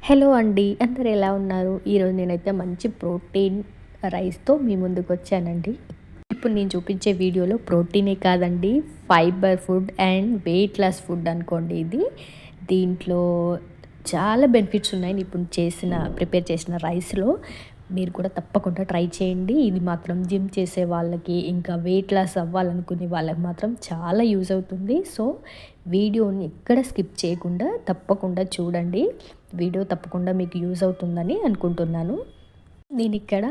Hello అండి, అందరు ఎలా ఉన్నారు? ఈరోజు నేనైతే మంచి ప్రోటీన్ రైస్తో మీ ముందుకు వచ్చానండి. ఇప్పుడు నేను చూపించే వీడియోలో ప్రోటీనే కాదండి, fibre food and weight loss food అనుకోండి. దీంట్లో చాలా బెనిఫిట్స్ ఉన్నాయి. ఇప్పుడు ప్రిపేర్ చేసిన రైస్లో మీరు కూడా తప్పకుండా ట్రై చేయండి. ఇది మాత్రం జిమ్ చేసే వాళ్ళకి, ఇంకా వెయిట్ లాస్ అవ్వాలనుకునే వాళ్ళకి మాత్రం చాలా యూజ్ అవుతుంది. సో వీడియోని ఎక్కడ స్కిప్ చేయకుండా తప్పకుండా చూడండి. వీడియో తప్పకుండా మీకు యూజ్ అవుతుందని అనుకుంటున్నాను. నేను ఇక్కడ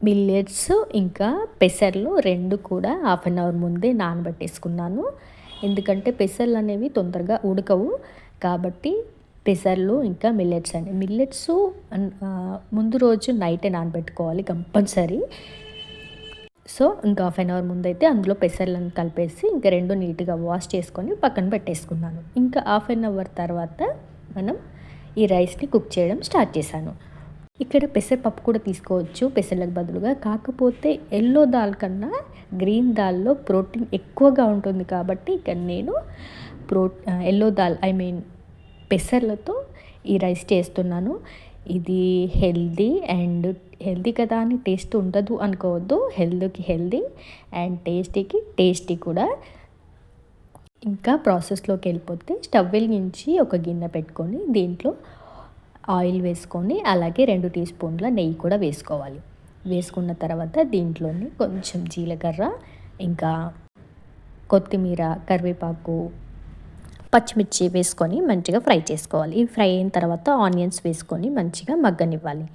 మిల్లెట్స్ ఇంకా పెసర్లు రెండు కూడా హాఫ్ అన్ అవర్ ముందే నానబెట్టేసుకున్నాను. ఎందుకంటే పెసర్లు అనేవి తొందరగా ఉడకవు, కాబట్టి పెసర్లు ఇంకా మిల్లెట్స్ ముందు రోజు నైటే నానబెట్టుకోవాలి కంపల్సరీ. సో ఇంకా హాఫ్ అన్ అవర్ ముందైతే అందులో పెసర్లను కలిపేసి ఇంకా రెండు నీట్గా వాష్ చేసుకొని పక్కన పెట్టేసుకున్నాను. ఇంకా హాఫ్ అన్ అవర్ తర్వాత మనం ఈ రైస్ని కుక్ చేయడం స్టార్ట్ చేశాను. ఇక్కడ పెసరపప్పు కూడా తీసుకోవచ్చు పెసర్లకు బదులుగా. కాకపోతే ఎల్లో దాల్ కన్నా గ్రీన్ దాల్లో ప్రోటీన్ ఎక్కువగా ఉంటుంది, కాబట్టి ఇక్కడ నేను ఎల్లో దాల్ పెసర్లతో ఈ రైస్ చేస్తున్నాను. ఇది హెల్దీ కదా అని టేస్ట్ ఉండదు అనుకోవద్దు. హెల్త్కి హెల్దీ అండ్ టేస్టీ కూడా. ఇంకా ప్రాసెస్లోకి వెళ్ళిపోతే స్టవ్ వెలిగించి ఒక గిన్నె పెట్టుకొని దీంట్లో ఆయిల్ వేసుకొని అలాగే 2 టీ స్పూన్ల నెయ్యి కూడా వేసుకోవాలి. వేసుకున్న తర్వాత దీంట్లోని కొంచెం జీలకర్ర, ఇంకా కొత్తిమీర, కరివేపాకు, పచ్చిమిర్చి వేసుకొని మంచిగా ఫ్రై చేసుకోవాలి. ఇవి ఫ్రై అయిన తర్వాత ఆనియన్స్ వేసుకొని మంచిగా మగ్గనివ్వాలి.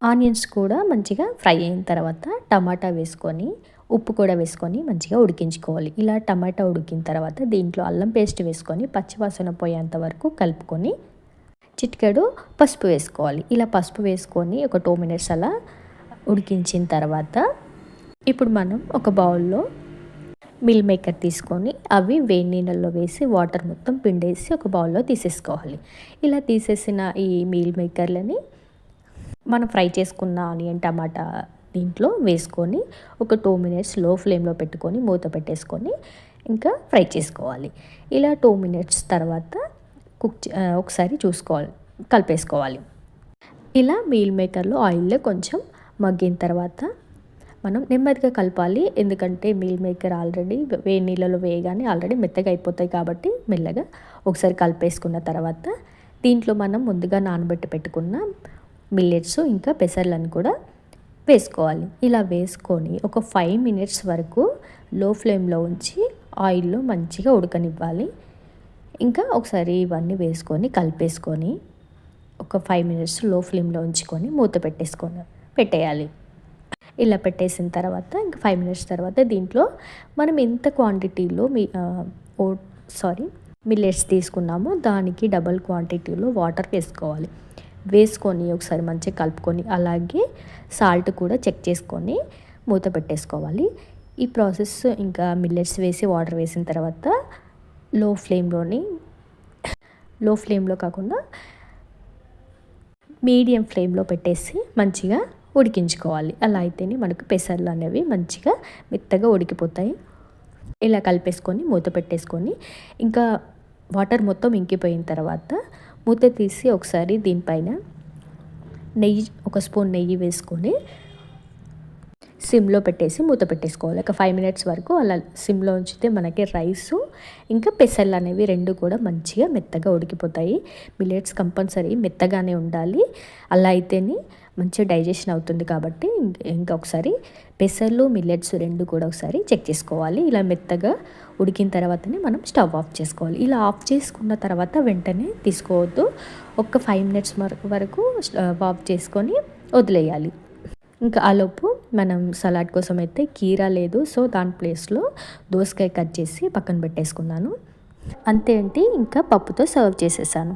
ఆనియన్స్ కూడా మంచిగా ఫ్రై అయిన తర్వాత టమాటా వేసుకొని ఉప్పు కూడా వేసుకొని మంచిగా ఉడికించుకోవాలి. ఇలా టమాటా ఉడికిన తర్వాత దీంట్లో అల్లం పేస్ట్ వేసుకొని పచ్చివాసన పోయేంత వరకు కలుపుకొని చిటికెడు పసుపు వేసుకోవాలి. ఇలా పసుపు వేసుకొని ఒక 2 మినిట్స్ అలా ఉడికించిన తర్వాత ఇప్పుడు మనం ఒక బౌల్లో మిల్ మేకర్ తీసుకొని అవి వేడి నీళ్ళల్లో వేసి వాటర్ మొత్తం పిండేసి ఒక బౌల్లో తీసేసుకోవాలి. ఇలా తీసేసిన ఈ మీల్ మేకర్లని మనం ఫ్రై చేసుకున్న ఆనియన్, టమాటా దీంట్లో వేసుకొని ఒక 2 మినిట్స్ లో ఫ్లేమ్లో పెట్టుకొని మూత పెట్టేసుకొని ఇంకా ఫ్రై చేసుకోవాలి. ఇలా 2 మినిట్స్ తర్వాత ఒకసారి కలిపేసుకోవాలి. ఇలా మీల్ మేకర్లో ఆయిల్లో కొంచెం మగ్గిన తర్వాత మనం నెమ్మదిగా కలపాలి. ఎందుకంటే మీల్ మేకర్ ఆల్రెడీ వేడి నీళ్ళలో వేయగానే ఆల్రెడీ మెత్తగా అయిపోతాయి, కాబట్టి మెల్లగా ఒకసారి కలిపేసుకున్న తర్వాత దీంట్లో మనం ముందుగా నానబెట్టి పెట్టుకున్న మిల్లెట్స్ ఇంకా పెసర్లను కూడా వేసుకోవాలి. ఇలా వేసుకొని ఒక 5 మినిట్స్ వరకు లో ఫ్లేమ్లో ఉంచి ఆయిల్లో మంచిగా ఉడకనివ్వాలి. ఇంకా ఒకసారి ఇవన్నీ వేసుకొని కలిపేసుకొని ఒక 5 మినిట్స్ లో ఫ్లేమ్లో ఉంచుకొని మూత పెట్టేయాలి. ఇలా పెట్టేసిన తర్వాత ఇంకా 5 మినిట్స్ తర్వాత దీంట్లో మనం ఎంత క్వాంటిటీలో మిల్లెట్స్ తీసుకున్నామో దానికి డబల్ క్వాంటిటీలో వాటర్ వేసుకొని ఒకసారి మంచిగా కలుపుకొని అలాగే సాల్ట్ కూడా చెక్ చేసుకొని మూత పెట్టేసుకోవాలి. ఈ ప్రాసెస్ ఇంకా మిల్లెట్స్ వేసి వాటర్ వేసిన తర్వాత లో ఫ్లేమ్లో కాకుండా మీడియం ఫ్లేమ్లో పెట్టేసి మంచిగా ఉడికించుకోవాలి. అలా అయితేనే మనకు పెసర్లు అనేవి మంచిగా మెత్తగా ఉడికిపోతాయి. ఇలా కలిపేసుకొని మూత పెట్టేసుకొని ఇంకా వాటర్ మొత్తం ఇంకిపోయిన తర్వాత మూత తీసి ఒకసారి దీనిపైన ఒక స్పూన్ నెయ్యి వేసుకొని సిమ్లో పెట్టేసి మూత పెట్టేసుకోవాలి. ఒక 5 మినిట్స్ వరకు అలా సిమ్లో ఉంచితే మనకి రైసు ఇంకా పెసర్లు అనేవి రెండు కూడా మంచిగా మెత్తగా ఉడికిపోతాయి. మిల్లెట్స్ కంపల్సరీ మెత్తగానే ఉండాలి, అలా అయితేనే మంచిగా డైజెషన్ అవుతుంది. కాబట్టి ఇంకా ఒకసారి పెసర్లు, మిల్లెట్స్ రెండు కూడా ఒకసారి చెక్ చేసుకోవాలి. ఇలా మెత్తగా ఉడికిన తర్వాతనే మనం స్టవ్ ఆఫ్ చేసుకోవాలి. ఇలా ఆఫ్ చేసుకున్న తర్వాత వెంటనే తీసుకోవద్దు. ఒక 5 మినిట్స్ వరకు ఆఫ్ చేసుకొని వదిలేయాలి. ఇంకా ఆలోపు మనం సలాడ్ కోసం అయితే కీరా లేదు, సో దాని ప్లేస్లో దోసకాయ కట్ చేసి పక్కన పెట్టేసుకున్నాను. అంతే అండి, ఇంకా పప్పుతో సర్వ్ చేసేసాను.